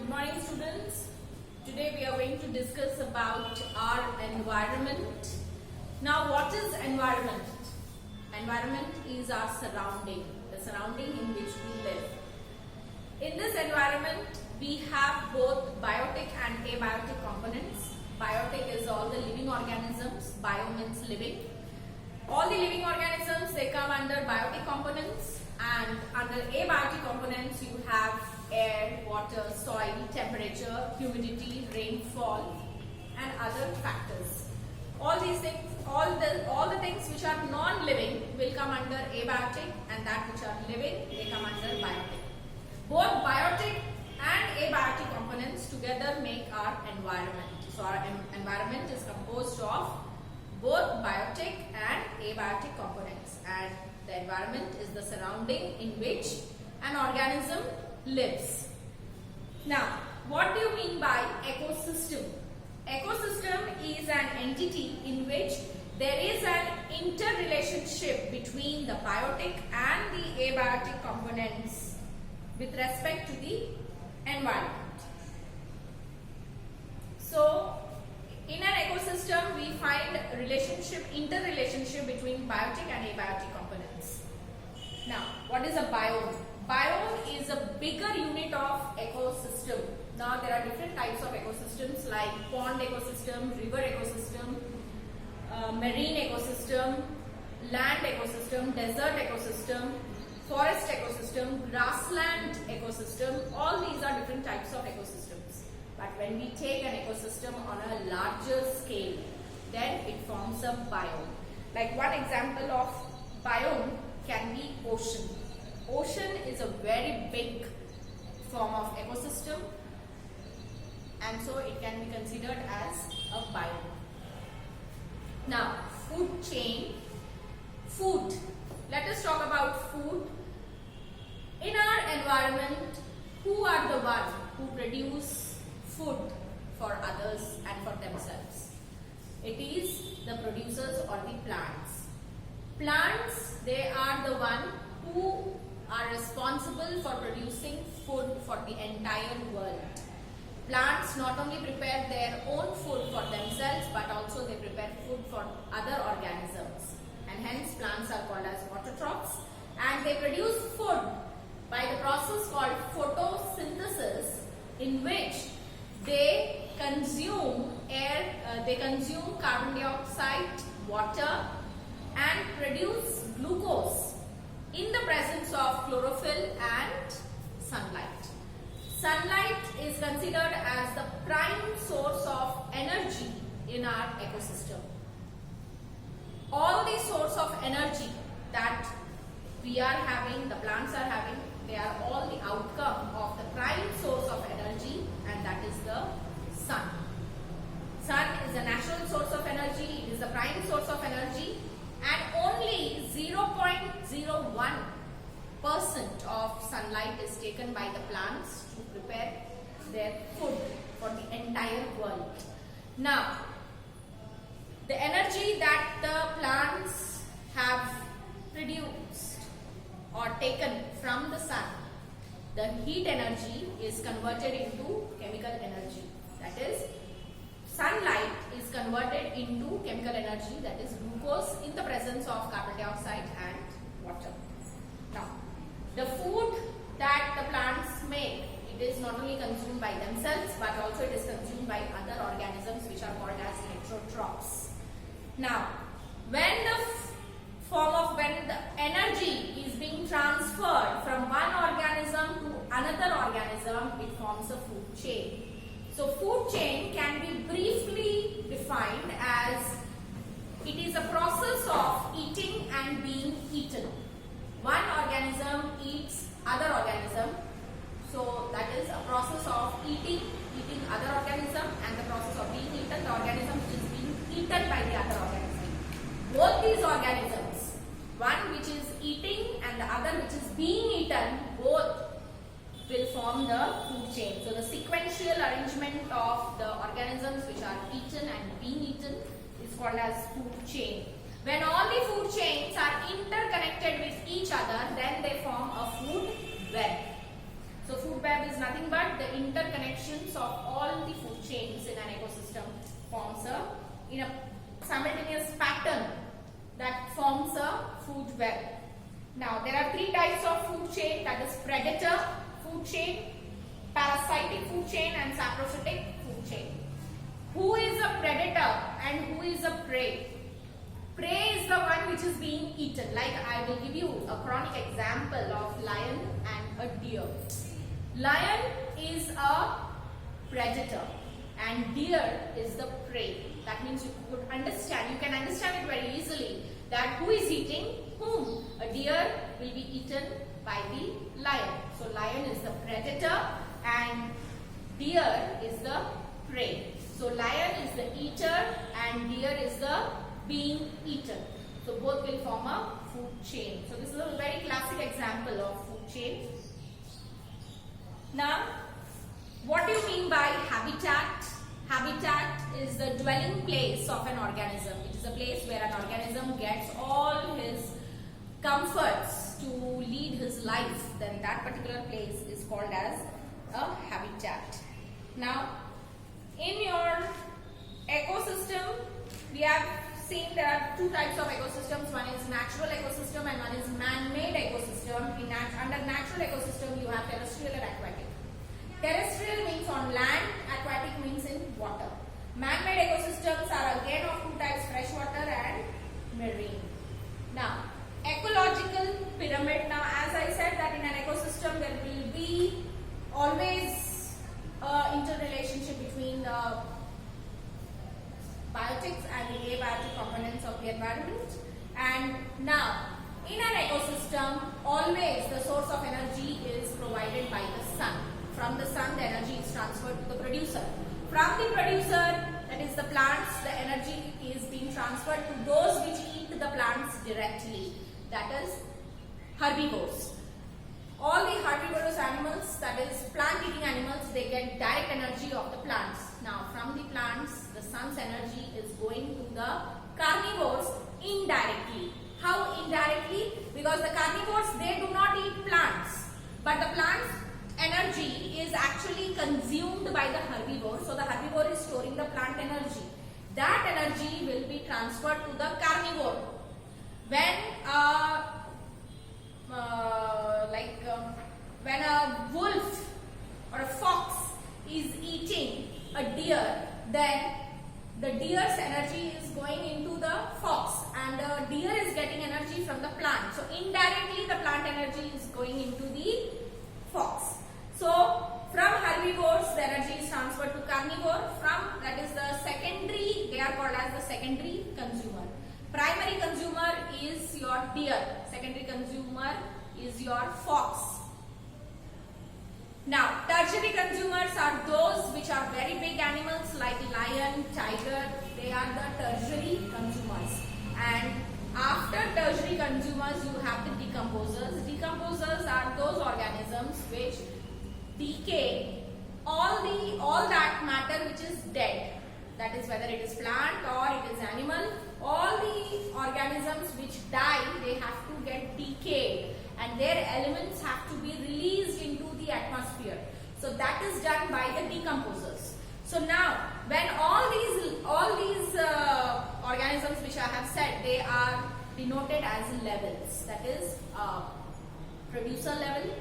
Good morning, students. Today we are going to discuss about our environment. Now, what is environment? Environment is our surrounding, the surrounding in which we live. In this environment, we have both biotic and abiotic components. Biotic is all the living organisms. Bio means living. All the living organisms, they come under biotic components, and under abiotic components you have air, water, soil, temperature, humidity, rainfall and other factors. All these things, all the things which are non-living will come under abiotic, and that which are living, they come under biotic. Both biotic and abiotic components together make our environment. So our environment is composed of both biotic and abiotic components, and the environment is the surrounding in which an organism lives. Now, what do you mean by ecosystem? Ecosystem is an entity in which there is an interrelationship between the biotic and the abiotic components with respect to the environment. So, in an ecosystem, we find interrelationship between biotic and abiotic components. Now, what is a biome? Biome is a bigger unit of ecosystem. Now, there are different types of ecosystems like pond ecosystem, river ecosystem, marine ecosystem, land ecosystem, desert ecosystem, forest ecosystem, grassland ecosystem. All these are different types of ecosystems. But when we take an ecosystem on a larger scale, then it forms a biome. Like one example of biome can be ocean. Ocean is a very big form of ecosystem, and so it can be considered as a biome. Now, food chain. Food. Let us talk about food. In our environment, who are the ones who produce food for others and for themselves? It is the producers or the plants. Plants, they are the one who are responsible for producing food for the entire world. Plants not only prepare their own food for themselves, but also they prepare food for other organisms, and hence plants are called as autotrophs, and they produce food by the process called photosynthesis, in which they consume air, they consume carbon dioxide, water, and produce glucose in the presence of chlorophyll and sunlight. Sunlight is considered as the prime source of energy in our ecosystem. All the source of energy that we are having, the plants are having, they are all the outcome of the prime source of energy, and that is the sun. Sun is a natural source of energy, it is the prime source of energy, and only 0.01% of sunlight is taken by the plants to prepare their food for the entire world. Now, the energy that the plants have produced or taken from the sun, the heat energy is converted into chemical energy. That is, sunlight is converted into chemical energy, that is glucose in the presence of carbon dioxide and water. Now, the food that the plants make, it is not only consumed by themselves, but also it is consumed by other organisms which are called as heterotrophs. Now, when the energy is being transferred from one organism to another organism, it forms a food chain. So, food chain can be briefly defined as it is a process of eating and being eaten. One organism eats other organism. So, that is a process of eating other organism, and the process of being eaten, the organism which is being eaten by the other organism. Both these organisms, one which is eating and the other which is being eaten, both will form the food chain. So, the sequential arrangement of the organisms which are eaten and being eaten is called as food chain. When all the food chains are interconnected with each other, then they form a food web. So, food web is nothing but the interconnections of all the food chains in an ecosystem forms in a simultaneous pattern that forms a food web. Now there are three types of food chain, that is predator food chain, parasitic food chain and saprophytic food chain. Who is a predator and who is a prey? Prey is the one which is being eaten. Like I will give you a chronic example of lion and a deer. Lion is a predator and deer is the prey. That means you could understand, you can understand it very easily that who is eating whom. A deer will be eaten by the lion. So lion is the predator and deer is the prey. So lion is the eater and deer is the being eaten. So both will form a food chain. So this is a very classic example of food chain. Now, what do you mean by habitat? Habitat is the dwelling place of an organism. It is a place where an organism gets all his comforts to lead his life. Then that particular place is called as a habitat. Now, in your ecosystem, we have seen there are two types of ecosystems. One is natural ecosystem and one is man-made ecosystem. Under natural ecosystem, you have terrestrial and aquatic. Terrestrial means on land, aquatic means in water. Man-made ecosystems are again of two types, freshwater and marine. Now, ecological pyramid. Now, as I said that in an ecosystem there will be always interrelationship between the biotics and the abiotic components of the environment. And now, in an ecosystem, always the source of energy is provided by the sun. From the sun, the energy is transferred to the producer. From the producer, that is the plants, the energy is being transferred to those which eat the plants directly. That is herbivores. All the herbivorous animals, that is plant-eating animals, they get direct energy of the plants. Now, from the plants, the sun's energy is going to the carnivores indirectly. How indirectly? Because the carnivores, they do not eat plants, but the plants' energy is actually consumed by the herbivore. So the herbivore is storing the plant energy. That energy will be transferred to the carnivore. When when a wolf or a fox is eating a deer, then the deer's energy is going into the fox and the deer is getting energy from the plant. So indirectly the plant energy is going into the fox. So from herbivores the energy is transferred to carnivore. From that is the secondary, they are called as the secondary consumer. Primary consumer is your deer. Secondary consumer is your fox. Now, tertiary consumers are those which are very big animals like lion, tiger. They are the tertiary consumers. And after tertiary consumers, you have the decomposers. Decomposers are those organisms which decay all that matter which is dead. That is whether it is plant or it is animal. All the organisms which die, they have to get decayed and their elements have to be released into the atmosphere. So that is done by the decomposers. So now, when all these organisms which I have said, they are denoted as levels. That is producer level,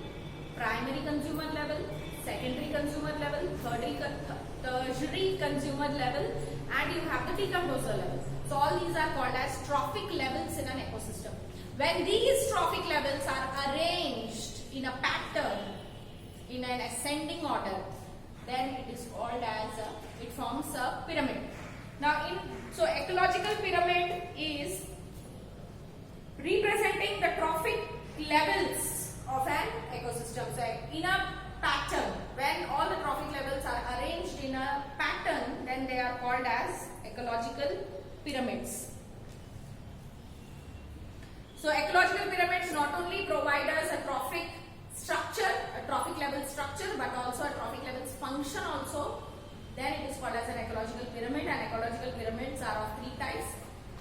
primary consumer level, secondary consumer level, tertiary consumer level, and you have the decomposer level. So all these are called as trophic levels in an ecosystem. When these trophic levels are arranged in a pattern, in an ascending order, then it is called as it forms a pyramid. Now, so ecological pyramid is representing the trophic levels of an ecosystem. So in a pattern, when all the trophic levels are arranged in a pattern, then they are called as ecological pyramids. So ecological pyramids not only provide us a trophic structure, a trophic level structure, but also a trophic levels function also. Then it is called as an ecological pyramid, and ecological pyramids are of three types.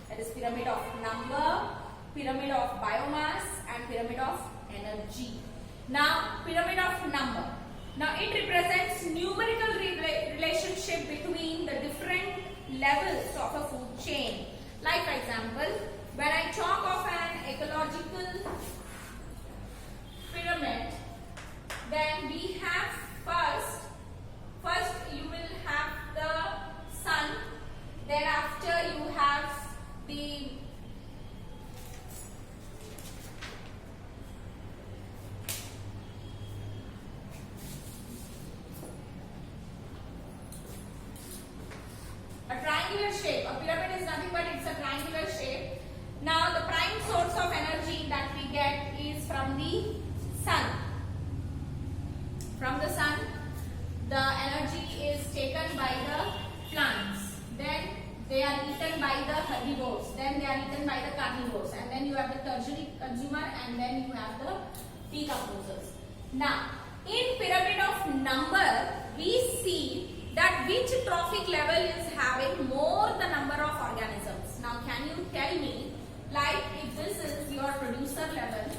That is pyramid of number, pyramid of biomass and pyramid of energy. Now, pyramid of number. Now it represents numerical relationship between the different levels of a food chain. Like for example, when I talk of an ecological pyramid, then we have first you will have the sun, thereafter you have the triangular shape. A pyramid is nothing but it's a triangular shape. Now the prime source of energy that we get is from the sun. From the sun, the energy is taken by the plants. Then they are eaten by the herbivores. Then they are eaten by the carnivores. And then you have the tertiary consumer, and then you have the decomposers. Now, in pyramid of number, we see that which trophic level is having more the number of organisms. Now can you tell me, like if this is your producer level,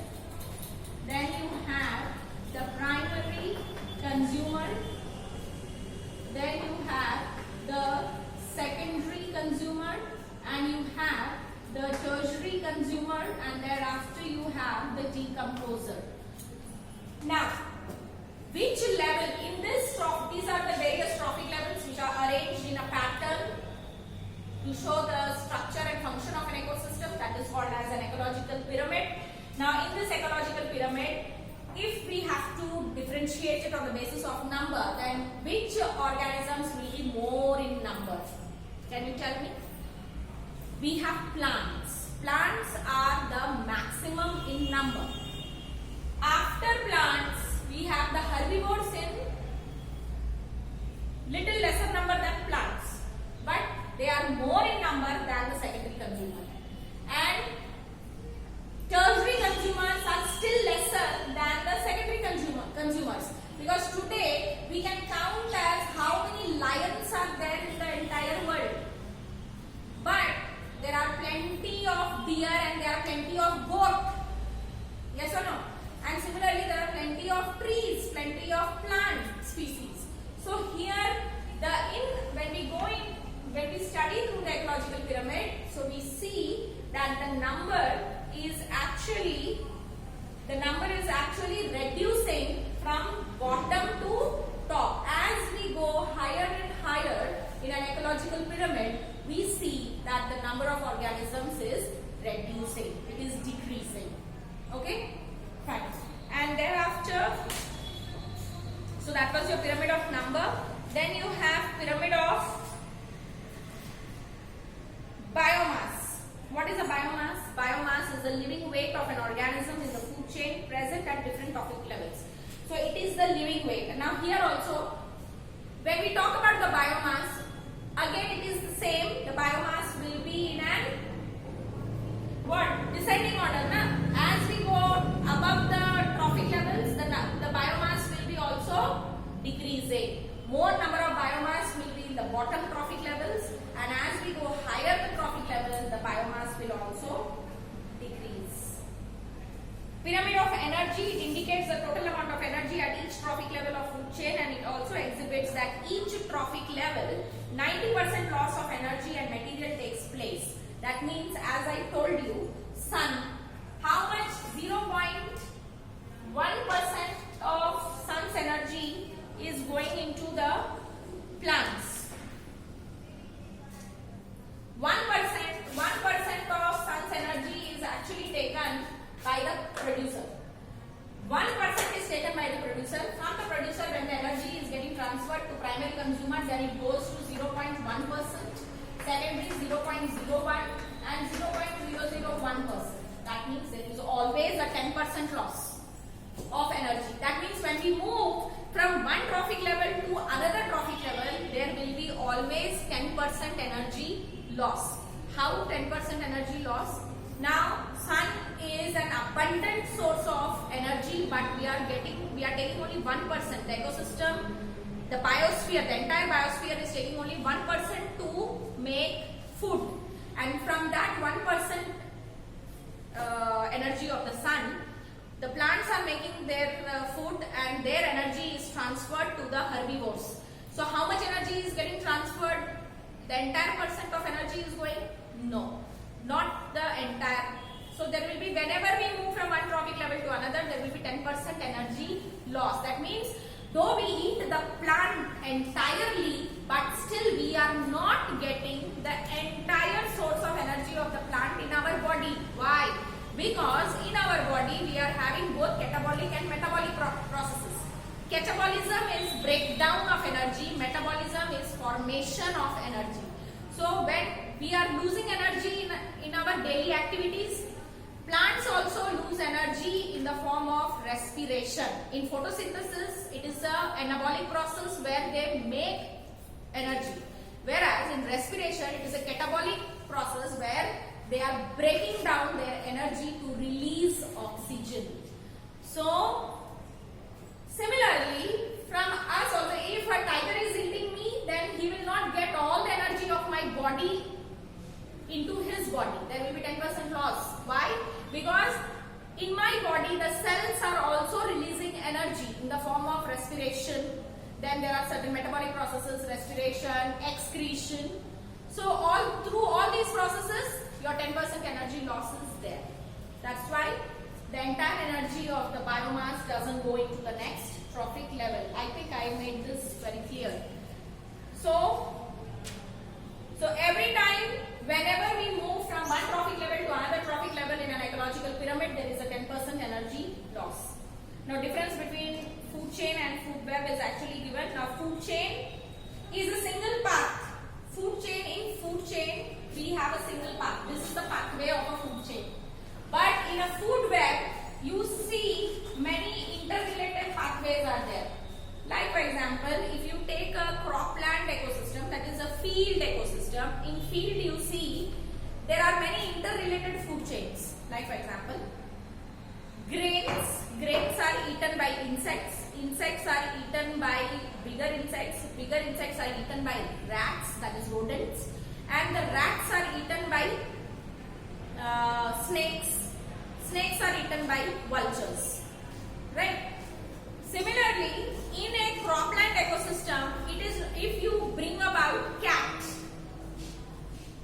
then you have the primary consumer, then you have the secondary consumer, and you have the tertiary consumer, and thereafter you have the decomposer. Now, which level in this these are the various trophic levels which are arranged in a pattern to show the structure and function of an ecosystem, that is called as an ecological pyramid. Now in this ecological pyramid, if we have to differentiate it on the basis of number, then which organisms will be more in number? Can you tell me? We have plants. Plants are the maximum in number. After plants, we have the herbivores in little lesser number than plants, but they are more in number than the secondary consumer. And tertiary consumers are still lesser than the secondary consumers, because today we can count as how many lions are there in the entire world, but there are plenty of deer and there are plenty of goat. Yes or no? And similarly, there are plenty of trees, plenty of plant species. So here, when we study through the ecological pyramid, so we see that the number is actually reducing from bottom to top. As we go higher and higher in an ecological pyramid, we see that the number of organisms is reducing. It is decreasing. Okay? Fine. And thereafter, so that was your pyramid of number. Then you have pyramid of biomass. What is a biomass? Biomass is the living weight of an organism in the food chain present at different trophic levels. So it is the living weight. Now here also, when we talk about the biomass, again it is the same. The biomass will be in an descending order. As we go above the trophic levels, the biomass will be also decreasing. More number of biomass will be in the bottom trophic levels, and as we go higher the trophic levels, the biomass will also decrease. Pyramid of energy, it indicates the total amount of energy at each trophic level of food chain, and it also exhibits that each trophic level 90% loss of energy and material takes place. That means, as I told you, sun, how much? 0.1% of sun's energy is going into the plants. 1% of sun's energy is actually taken by the producer. 1% is taken by the producer. From the producer, when the energy is getting transferred to primary consumer, then it goes to 0.1%, secondary 0.01 and 0.001%. That means there is always a 10% loss of energy. That means when we move from one trophic level to another trophic level, there will be always 10% energy loss. How 10% energy loss? Now, sun is an abundant source of energy, but we are taking only 1%. The ecosystem, the biosphere, the entire biosphere is taking only 1% to make food, and from that 1% energy of the sun, the plants are making their food, and their energy is transferred transferred to the herbivores. So how much energy is getting transferred? The entire percent of energy is going? No, not the entire. So there will be, whenever we move from one trophic level to another, there will be 10% energy loss. That means though we eat the plant entirely, but still we are not getting the entire source of energy of the plant in our body. Why? Because in our body we are having both catabolic and metabolic processes. Catabolism is breakdown of energy, metabolism is formation of energy. So when we are losing energy in our daily activities, plants also lose energy in the form of respiration. In photosynthesis, it is an anabolic process where they make energy. Whereas in respiration, it is a catabolic process where they are breaking down their energy to release oxygen. So, similarly, from us also, if a tiger is eating me, then he will not get all the energy of my body into his body. There will be 10% loss. Why? Because in my body the cells are also releasing energy in the form of respiration. Then there are certain metabolic processes, respiration, excretion. So through all these processes, your 10% energy loss is there. That's why the entire energy of the biomass doesn't go into the next trophic level. I think I made this very clear. So every time, whenever we move from one trophic level to another trophic level in an ecological pyramid, there is a 10% energy loss. Now, difference between food chain and food web is actually given. Now, food chain is a single path. Food chain, in food chain, we have a single path. This is the pathway of a food chain. But in a food web, you see many interrelated pathways are there. Like for example, if you take a cropland ecosystem, that is a field ecosystem, in field you see there are many interrelated food chains. Like for example, grains are eaten by insects, insects are eaten by bigger insects are eaten by rats, that is rodents, and the rats are eaten by snakes are eaten by vultures, right? Similarly, in a cropland ecosystem, it is if you bring about cat.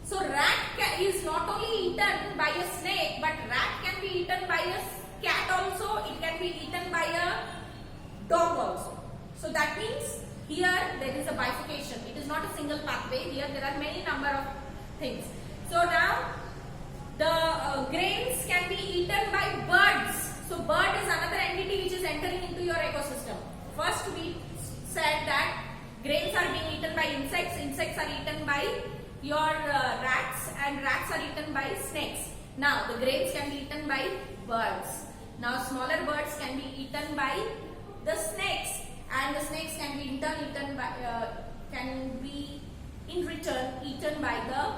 So rat is not only eaten by a snake, but rat can be eaten by a cat also. It can be eaten by a dog also. So that means here there is a bifurcation. It is not a single pathway. Here there are many number of things. So now the grains can be eaten by birds. So bird is another entity which is entering into your ecosystem. First we said that grains are being eaten by insects, insects are eaten by your rats, and rats are eaten by snakes. Now the grains can be eaten by birds. Now smaller birds can be eaten by the snakes, and the snakes can be in return eaten by the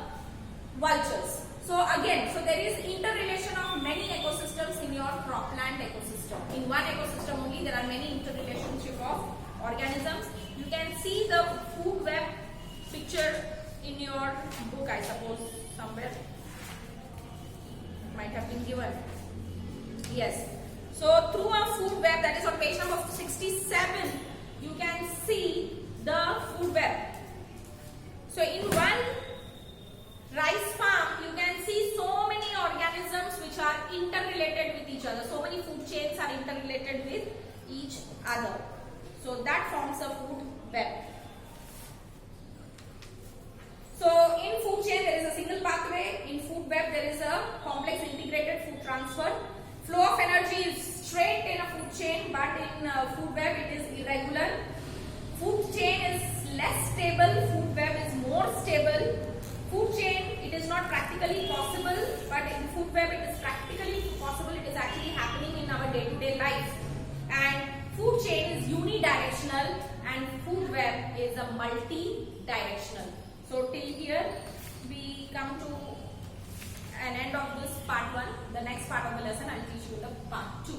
vultures. So again, there is interrelation of many ecosystems in your cropland ecosystem. In one ecosystem only there are many interrelationship of organisms. You can see the food web picture in your book, I suppose somewhere. Might have been given. Yes. So through a food web, that is on page number 67, you can see the food web. So in one rice farm, you can see so many organisms which are interrelated with each other. So many food chains are interrelated with each other. So that forms a food web. So in food chain there is a single pathway. In food web there is a complex integrated food transfer. Flow of energy is straight in a food chain, but in food web it is irregular. Food chain is less stable, food web is more stable. Food chain, it is not practically possible, but in food web it is practically possible. It is actually happening in our day-to-day life. And food chain is unidirectional and food web is a multi-directional. So till here we come to an end of this part 1. The next part of the lesson I will teach you the part 2.